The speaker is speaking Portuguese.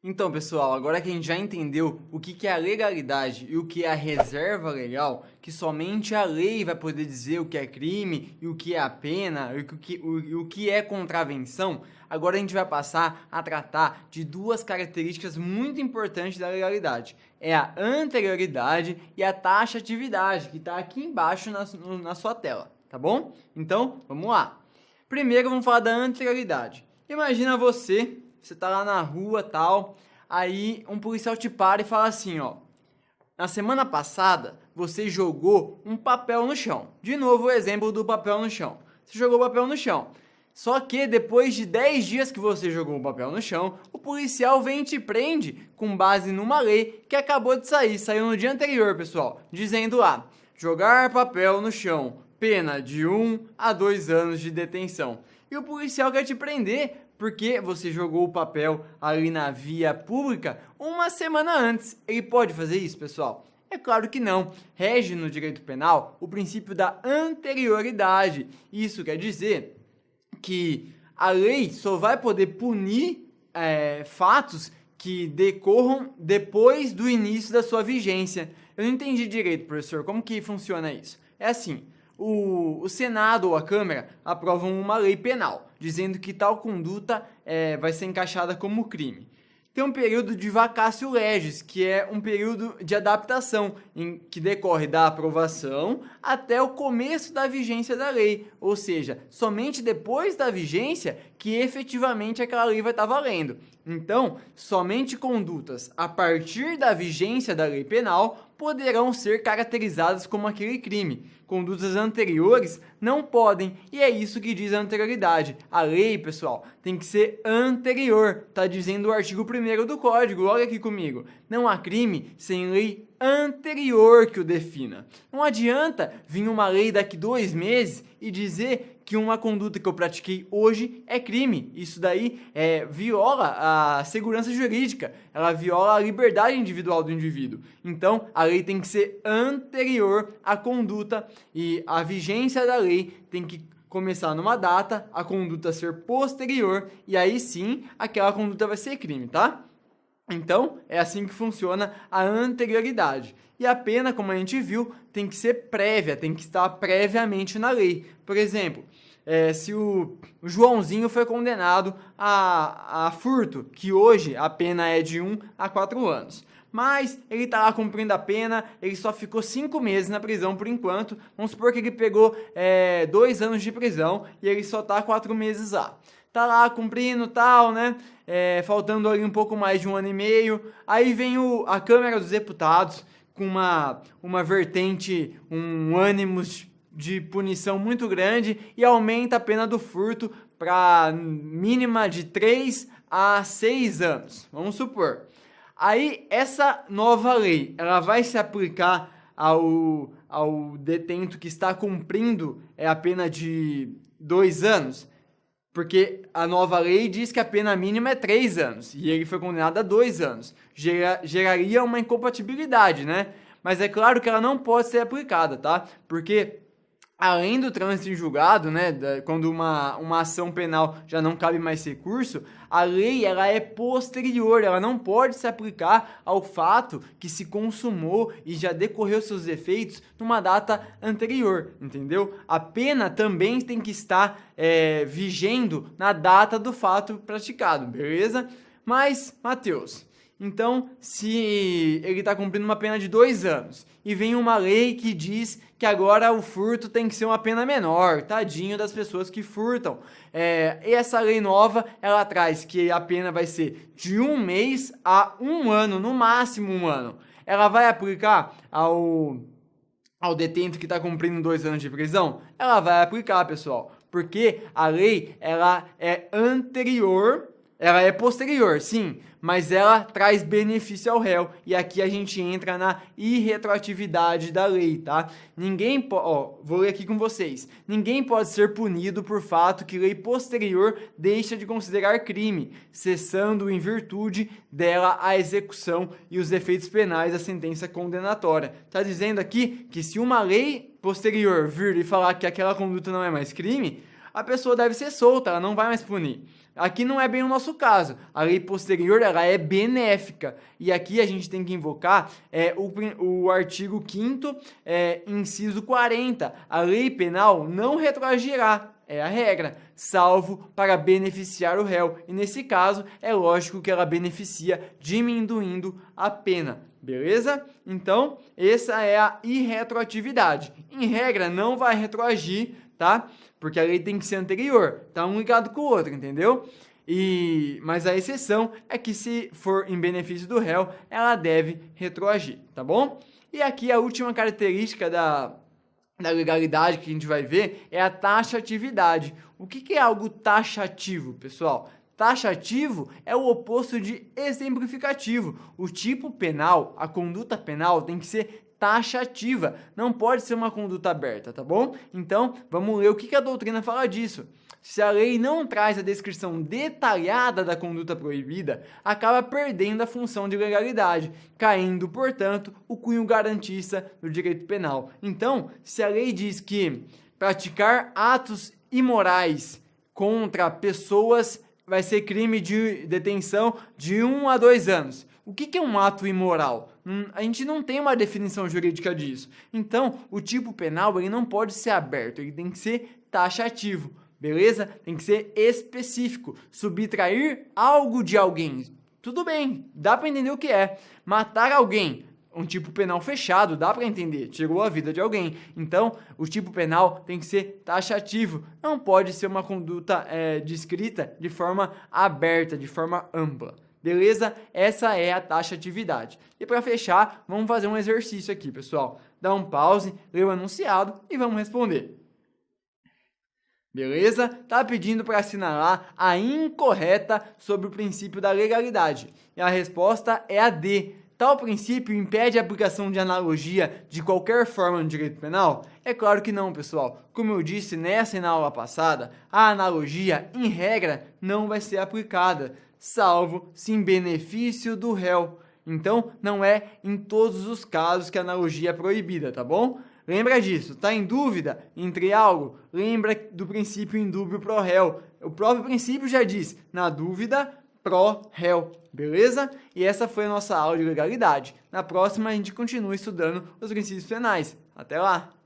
Então, pessoal, agora que a gente já entendeu o que é a legalidade e o que é a reserva legal, que somente a lei vai poder dizer o que é crime e o que é a pena e o que é contravenção, agora a gente vai passar a tratar de duas características muito importantes da legalidade. É a anterioridade e a taxatividade, que está aqui embaixo na sua tela, tá bom? Então, vamos lá. Primeiro, vamos falar da anterioridade. Imagina você tá lá na rua, tal, aí um policial te para e fala assim, ó: na semana passada, você jogou um papel no chão. De novo o exemplo do papel no chão. Você jogou o papel no chão. Só que depois de 10 dias que você jogou o papel no chão, o policial vem e te prende com base numa lei que acabou de sair, saiu no dia anterior, pessoal, dizendo lá: jogar papel no chão, pena de 1 a 2 anos de detenção. E o policial quer te prender porque você jogou o papel ali na via pública uma semana antes. Ele pode fazer isso, pessoal? É claro que não. Rege no direito penal o princípio da anterioridade. Isso quer dizer que a lei só vai poder punir fatos que decorram depois do início da sua vigência. Eu não entendi direito, professor. Como que funciona isso? É assim: o Senado ou a Câmara aprovam uma lei penal, dizendo que tal conduta vai ser encaixada como crime. Tem um período de vacatio legis, que é um período de adaptação, que decorre da aprovação até o começo da vigência da lei, ou seja, somente depois da vigência que efetivamente aquela lei vai estar valendo. Então, somente condutas a partir da vigência da lei penal poderão ser caracterizadas como aquele crime. Condutas anteriores não podem, e é isso que diz a anterioridade. A lei, pessoal, tem que ser anterior, está dizendo o artigo 1º do Código. Olha aqui comigo: não há crime sem lei anterior que o defina. Não adianta vir uma lei daqui 2 meses e dizer que uma conduta que eu pratiquei hoje é crime. Isso daí viola a segurança jurídica, ela viola a liberdade individual do indivíduo. Então, a lei tem que ser anterior à conduta e a vigência da lei tem que começar numa data, a conduta ser posterior e aí sim aquela conduta vai ser crime, tá? Então, é assim que funciona a anterioridade. E a pena, como a gente viu, tem que ser prévia, tem que estar previamente na lei. Por exemplo, se o Joãozinho foi condenado a furto, que hoje a pena é de 1 a 4 anos. Mas ele está lá cumprindo a pena, ele só ficou 5 meses na prisão por enquanto. Vamos supor que ele pegou 2 anos de prisão e ele só está 4 meses lá. Tá lá cumprindo tal, né? Faltando ali um pouco mais de 1 ano e meio. Aí vem a Câmara dos Deputados com uma vertente, um ânimo de punição muito grande e aumenta a pena do furto para mínima de 3 a 6 anos. Vamos supor. Aí essa nova lei, ela vai se aplicar ao detento que está cumprindo a pena de 2 anos? Porque a nova lei diz que a pena mínima é 3 anos e ele foi condenado a 2 anos. Geraria uma incompatibilidade, né? Mas é claro que ela não pode ser aplicada, tá? Porque além do trânsito em julgado, né, quando uma ação penal já não cabe mais recurso, a lei ela é posterior, ela não pode se aplicar ao fato que se consumou e já decorreu seus efeitos numa data anterior, entendeu? A pena também tem que estar vigendo na data do fato praticado, beleza? Mas, Matheus, então, se ele está cumprindo uma pena de 2 anos e vem uma lei que diz que agora o furto tem que ser uma pena menor, tadinho das pessoas que furtam. E essa lei nova, ela traz que a pena vai ser de 1 mês a 1 ano, no máximo 1 ano. Ela vai aplicar ao detento que está cumprindo 2 anos de prisão? Ela vai aplicar, pessoal, porque a lei ela é anterior. Ela é posterior, sim, mas ela traz benefício ao réu. E aqui a gente entra na irretroatividade da lei, tá? Vou ler aqui com vocês. Ninguém pode ser punido por fato que lei posterior deixa de considerar crime, cessando em virtude dela a execução e os efeitos penais da sentença condenatória. Tá dizendo aqui que se uma lei posterior vir e falar que aquela conduta não é mais crime, a pessoa deve ser solta, ela não vai mais punir. Aqui não é bem o nosso caso. A lei posterior, ela é benéfica. E aqui a gente tem que invocar o artigo 5º, inciso 40. A lei penal não retroagirá. É a regra, salvo para beneficiar o réu. E nesse caso, é lógico que ela beneficia diminuindo a pena. Beleza? Então, essa é a irretroatividade. Em regra, não vai retroagir, tá? Porque a lei tem que ser anterior. Tá um ligado com o outro, entendeu? Mas a exceção é que se for em benefício do réu, ela deve retroagir, tá bom? E aqui a última característica da legalidade que a gente vai ver é a taxatividade. O que é algo taxativo, pessoal? Taxativo é o oposto de exemplificativo. O tipo penal, a conduta penal tem que ser taxativa, não pode ser uma conduta aberta, tá bom? Então, vamos ler o que a doutrina fala disso. Se a lei não traz a descrição detalhada da conduta proibida, acaba perdendo a função de legalidade, caindo, portanto, o cunho garantista do direito penal. Então, se a lei diz que praticar atos imorais contra pessoas vai ser crime de detenção de 1 a 2 anos. O que é um ato imoral? A gente não tem uma definição jurídica disso. Então, o tipo penal ele não pode ser aberto, ele tem que ser taxativo. Beleza? Tem que ser específico. Subtrair algo de alguém. Tudo bem, dá para entender o que é. Matar alguém, um tipo penal fechado, dá para entender. Tirou a vida de alguém. Então, o tipo penal tem que ser taxativo. Não pode ser uma conduta descrita de forma aberta, de forma ampla. Beleza? Essa é a taxatividade. E para fechar, vamos fazer um exercício aqui, pessoal. Dá um pause, lê o enunciado e vamos responder. Beleza? Tá pedindo para assinalar a incorreta sobre o princípio da legalidade. E a resposta é a D. Tal princípio impede a aplicação de analogia de qualquer forma no direito penal? É claro que não, pessoal. Como eu disse nessa e na aula passada, a analogia, em regra, não vai ser aplicada, salvo se em benefício do réu. Então, não é em todos os casos que a analogia é proibida, tá bom? Lembra disso, tá em dúvida entre algo? Lembra do princípio indúbio pro réu. O próprio princípio já diz, na dúvida, pro réu, beleza? E essa foi a nossa aula de legalidade. Na próxima a gente continua estudando os princípios penais. Até lá!